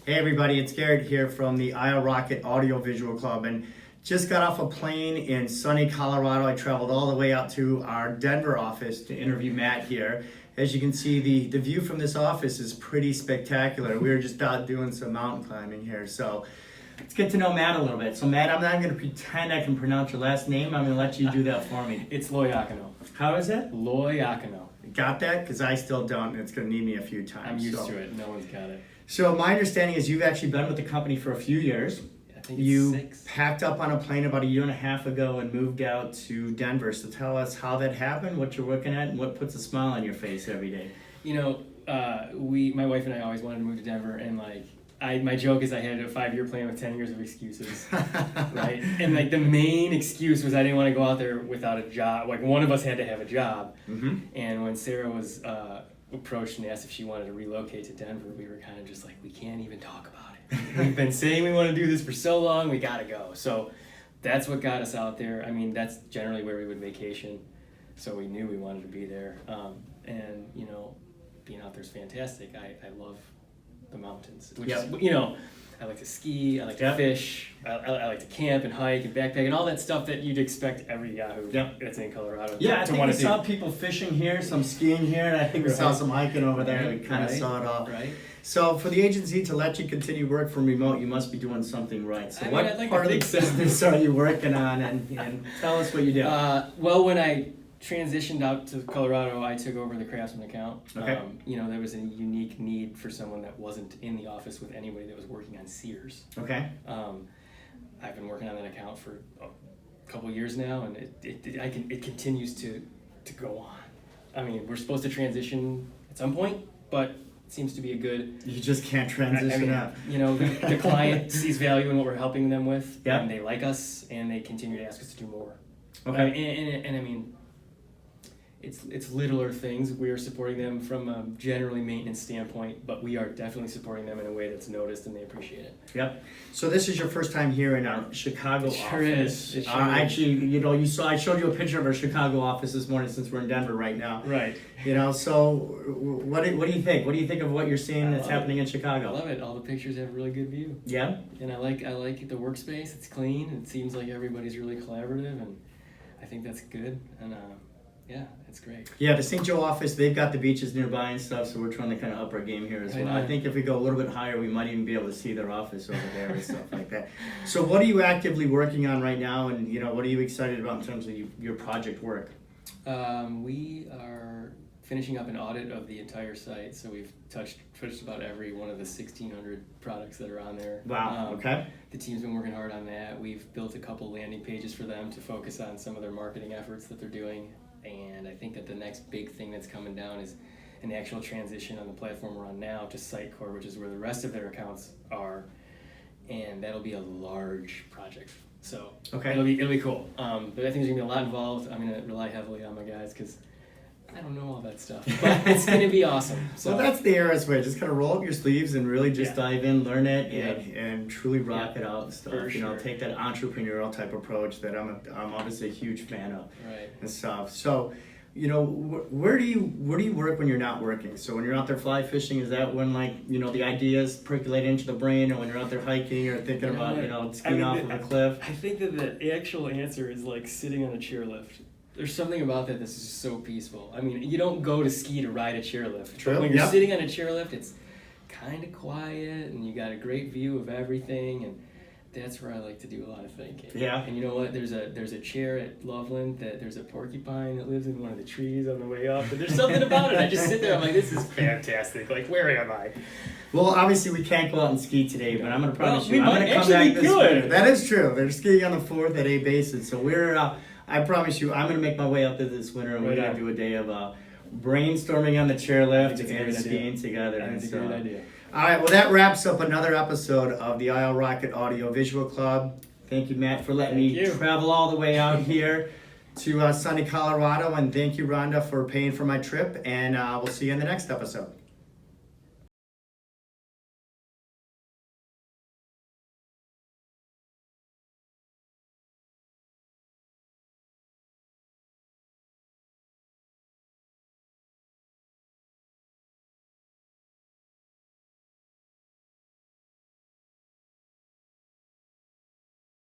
Hey everybody, it's Garrett here from the Isle Rocket Audio Visual Club, and just got off a plane in sunny Colorado. I traveled all the way out to our Denver office to interview Matt here. As you can see, the view from this office is pretty spectacular. We were just out doing some mountain climbing here, so let's get to know Matt a little bit. So Matt, I'm not going to pretend I can pronounce your last name. I'm going to let you do that for me. It's Loiacono. How is it? Loiacono. Got that? Because I still don't, and it's going to need me a few times. I'm used to it. No one's got it. So my understanding is you've actually been with the company for a few years. I think it's You 6. packed up on a plane about a year and a half ago and moved out to Denver. So tell us how that happened, what you're working at, and what puts a smile on your face every day. You know, my wife and I always wanted to move to Denver, and my joke is I had a 5-year plan with 10 years of excuses, right? And the main excuse was I didn't want to go out there without a job. Like, one of us had to have a job. Mm-hmm. And when Sarah was approached and asked if she wanted to relocate to Denver, we were kind of just like, we can't even talk about it. We've been saying we want to do this for so long, we gotta go. So that's what got us out there. I mean, that's generally where we would vacation, so we knew we wanted to be there. And you know, being out there is fantastic. I love the mountains, which is, you know, I like to ski, I like to fish, I like to camp and hike and backpack and all that stuff that you'd expect every Yahoo that's in Colorado Yeah, to I think want we to saw do. people fishing here, some skiing here, and I think we saw some hiking over there. We kind of saw it all. Right. So for the agency to let you continue work from remote, you must be doing something right. So I mean, what I'd like part to of the think so. business are you working on, and tell us what you do. Well, when I transitioned out to Colorado, I took over the Craftsman account. Okay. You know, there was a unique need for someone that wasn't in the office with anybody that was working on Sears. Okay. I've been working on that account for a couple years now, and it continues to go on. I mean, we're supposed to transition at some point, but it seems to be a good. You just can't transition out. You know, the client sees value in what we're helping them with, Yeah. and they like us, and they continue to ask us to do more. Okay. And I mean, it's littler things. We are supporting them from a generally maintenance standpoint, but we are definitely supporting them in a way that's noticed and they appreciate it. Yep. So this is your first time here in our Chicago office. It sure is. Actually, you know, I showed you a picture of our Chicago office this morning since we're in Denver right now. Right. You know, so what do you think? What do you think of what you're seeing that's happening in Chicago? I love it. All the pictures have a really good view. Yeah. And I like the workspace. It's clean. It seems like everybody's really collaborative, and I think that's good. And yeah, it's great. Yeah, the St. Joe office, they've got the beaches nearby and stuff, so we're trying to kind of up our game here as well. I think if we go a little bit higher, we might even be able to see their office over there and stuff like that. So what are you actively working on right now, and you know, what are you excited about in terms of your project work? We are finishing up an audit of the entire site, so we've touched about every one of the 1,600 products that are on there. Wow, okay. The team's been working hard on that. We've built a couple landing pages for them to focus on some of their marketing efforts that they're doing. And I think that the next big thing that's coming down is an actual transition on the platform we're on now to Sitecore, which is where the rest of their accounts are, and that'll be a large project. So it'll be cool. But I think there's gonna be a lot involved. I'm gonna rely heavily on my guys because I don't know all that stuff, but it's gonna be awesome. So well, that's the Aris way. Just kind of roll up your sleeves and really just dive in, learn it, and truly rock it out and stuff. For you know, take that entrepreneurial type approach that I'm obviously a huge fan of. Right. And stuff. So, you know, where do you work when you're not working? So when you're out there fly fishing, is that when the ideas percolate into the brain, or when you're out there hiking or thinking about skiing off of a cliff? I think that the actual answer is like sitting on a chairlift. There's something about that that's just so peaceful. I mean, you don't go to ski to ride a chairlift. True. But when you're sitting on a chairlift, it's kind of quiet, and you got a great view of everything, and that's where I like to do a lot of thinking. Yeah. And you know what? There's a chair at Loveland that there's a porcupine that lives in one of the trees on the way up, and there's something about it. I just sit there. I'm like, this is fantastic. Like, where am I? Well, obviously we can't go out and ski today, but I'm going to promise you, we I'm going might to come back actually this could. winter. That is true. They're skiing on the 4th at A Basin, so I promise you, I'm going to make my way out there this winter, and we're going to do a day of brainstorming on the chairlift and skiing together. That's a great idea. All right, well, that wraps up another episode of the Isle Rocket Audio Visual Club. Thank you, Matt, for letting me travel all the way out here to sunny Colorado, and thank you, Rhonda, for paying for my trip, and we'll see you in the next episode.